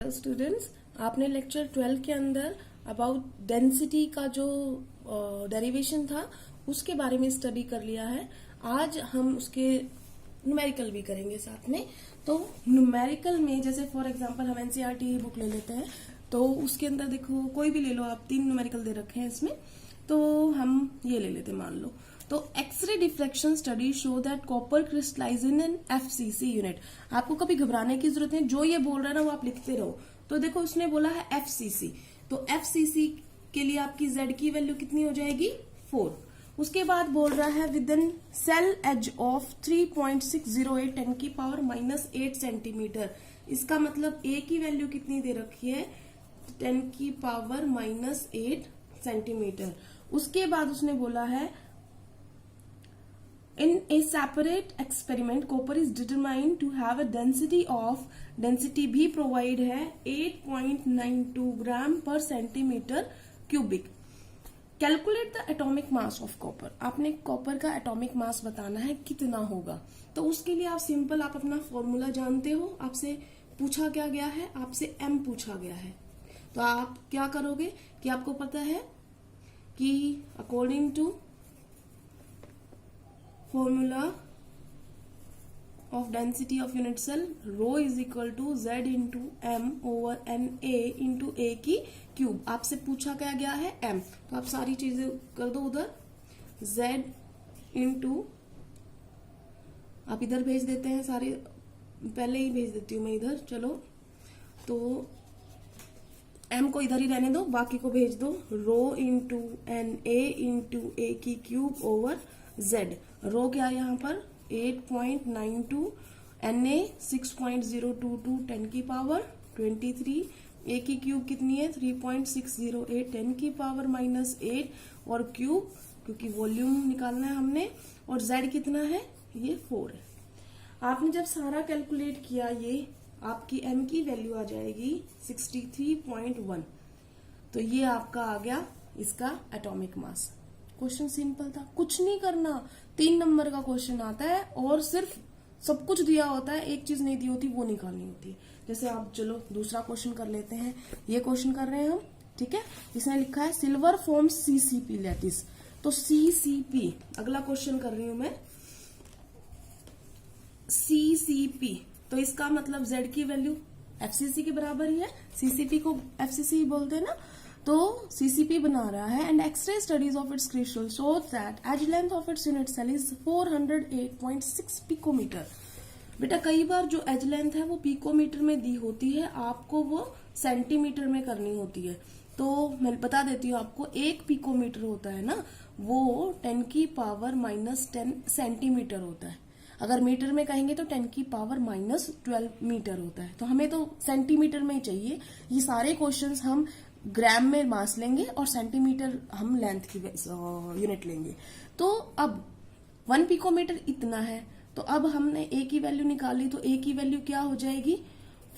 Dear students, आपने lecture 12 के अंदर अबाउट डेंसिटी का जो डेरिवेशन था उसके बारे में स्टडी कर लिया है। आज हम उसके न्यूमेरिकल भी करेंगे साथ में। तो न्यूमेरिकल में जैसे फॉर एग्जांपल हम एनसीईआरटी बुक ले लेते हैं, तो उसके अंदर देखो कोई भी ले लो आप, 3 न्यूमेरिकल दे रखे हैं इसमें, तो हम ये ले लेते हैं मान लो। तो x ray diffraction study show that copper crystallize in an FCC unit. आपको कभी घबराने की जरूरत नहीं, जो ये बोल रहा है ना वो आप लिखते रहो। तो देखो उसने बोला है एफसीसी, तो एफसीसी के लिए आपकी जेड की वैल्यू कितनी हो जाएगी 4। उसके बाद बोल रहा है within cell edge of 3.608 10 की पावर -8 सेंटीमीटर। इसका मतलब ए की वैल्यू कितनी दे रखी है 10 की पावर -8 सेंटीमीटर। उसके बाद उसने बोला है in a separate experiment copper is determined to have a density भी प्रोवाइड है 8.92 ग्राम पर centimetre cubic. Calculate the atomic mass of copper. आपने कॉपर का एटॉमिक मास बताना है कितना होगा। तो उसके लिए आप सिंपल आप अपना फॉर्मूला जानते हो। आपसे पूछा क्या गया है, आपसे m पूछा गया है। तो आप क्या करोगे कि आपको पता है कि according to formula of density of unit cell rho is equal to z into m over na into a की क्यूब। आपसे पूछा क्या गया है m, तो आप सारी चीजें कर दो उधर। z into आप इधर भेज देते हैं सारे, पहले ही भेज देती हूँ मैं इधर। चलो तो m को इधर ही रहने दो, बाकी को भेज दो। Rho into N A into A की क्यूब ओवर z। रो क्या है यहाँ पर 8.92, Na 6.022 10 की पावर 23, a की क्यूब कितनी है 3.608 10 की पावर -8 और क्यूब क्योंकि वॉल्यूम निकालना है हमने, और z कितना है ये 4 है। आपने जब सारा कैलकुलेट किया ये आपकी m की वैल्यू आ जाएगी 63.1। तो ये आपका आ गया इसका एटॉमिक मास। क्वेश्चन सिंपल था, कुछ नहीं करना। 3 नंबर का क्वेश्चन आता है और सिर्फ सब कुछ दिया होता है, एक चीज नहीं दी होती वो निकालनी होती है। जैसे आप चलो दूसरा क्वेश्चन कर लेते हैं। ये क्वेश्चन कर रहे हैं हम, ठीक है। इसने लिखा है सिल्वर फॉर्म सीसीपी लैटिस। तो सीसीपी अगला क्वेश्चन कर रही हूं मैं। सीसीपी तो इसका मतलब जेड की वैल्यू एफसीसी के बराबर ही है। सीसीपी को एफसीसी बोलते हैं ना। तो सीसीपी बना रहा है and x ray studies of its crystal shows that edge length of its unit cell is 408.6 picometer. बेटा कई बार जो एज लेंथ है वो पिकोमीटर में दी होती है, आपको वो सेंटीमीटर में करनी होती है। तो मैं बता देती हूँ आपको, 1 पिकोमीटर होता है ना वो 10 की पावर -10 सेंटीमीटर होता है। अगर मीटर में कहेंगे तो 10 की पावर -12 मीटर होता है। तो हमें तो सेंटीमीटर में ही चाहिए। ये सारे क्वेश्चंस हम ग्राम में मास लेंगे और सेंटीमीटर हम लेंथ की यूनिट लेंगे। तो अब 1 पिकोमीटर इतना है, तो अब हमने ए की वैल्यू निकाली, तो ए की वैल्यू क्या हो जाएगी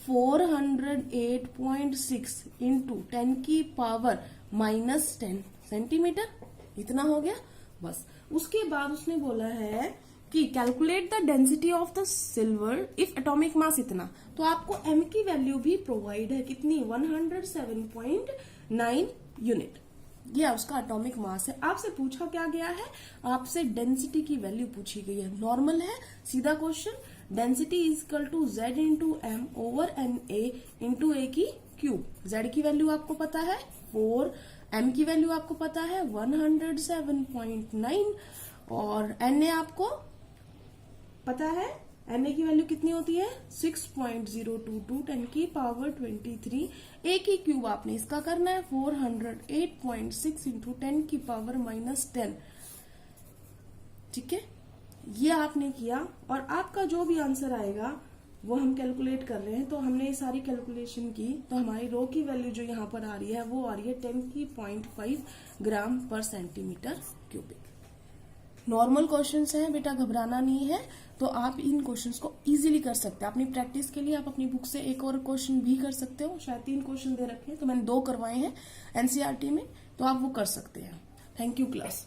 408.6 इंटू 10 की पावर -10 सेंटीमीटर। इतना हो गया बस। उसके बाद उसने बोला है कि calculate the density of the silver if atomic mass इतना। तो आपको m की वैल्यू भी प्रोवाइड है कितनी 107.9 यूनिट। ये उसका एटॉमिक मास है। आपसे पूछा क्या गया है, आपसे डेंसिटी की वैल्यू पूछी गई है। नॉर्मल है, सीधा question. Density is equal to z into M over N A into A की क्यूब। z की वैल्यू आपको पता है 4, m की वैल्यू आपको पता है 107.9 और Na आपको पता है। Na की वैल्यू कितनी होती है 6.022 10 की पावर 23। a की क्यूब आपने इसका करना है 408.6 इंटू 10 की पावर -10। ठीक है, ये आपने किया और आपका जो भी आंसर आएगा वो हम कैलकुलेट कर रहे हैं। तो हमने ये सारी कैलकुलेशन की, तो हमारी रो की वैल्यू जो यहाँ पर आ रही है वो आ रही है 10 की 0.5 ग्राम पर सेंटीमीटर क्यूबिक। नॉर्मल क्वेश्चंस हैं बेटा, घबराना नहीं है। तो आप इन क्वेश्चंस को इजीली कर सकते हैं। अपनी प्रैक्टिस के लिए आप अपनी बुक से एक और क्वेश्चन भी कर सकते हो। शायद 3 क्वेश्चन दे रखे हैं, तो मैंने 2 करवाए हैं एनसीईआरटी में, तो आप वो कर सकते हैं। Thank you class.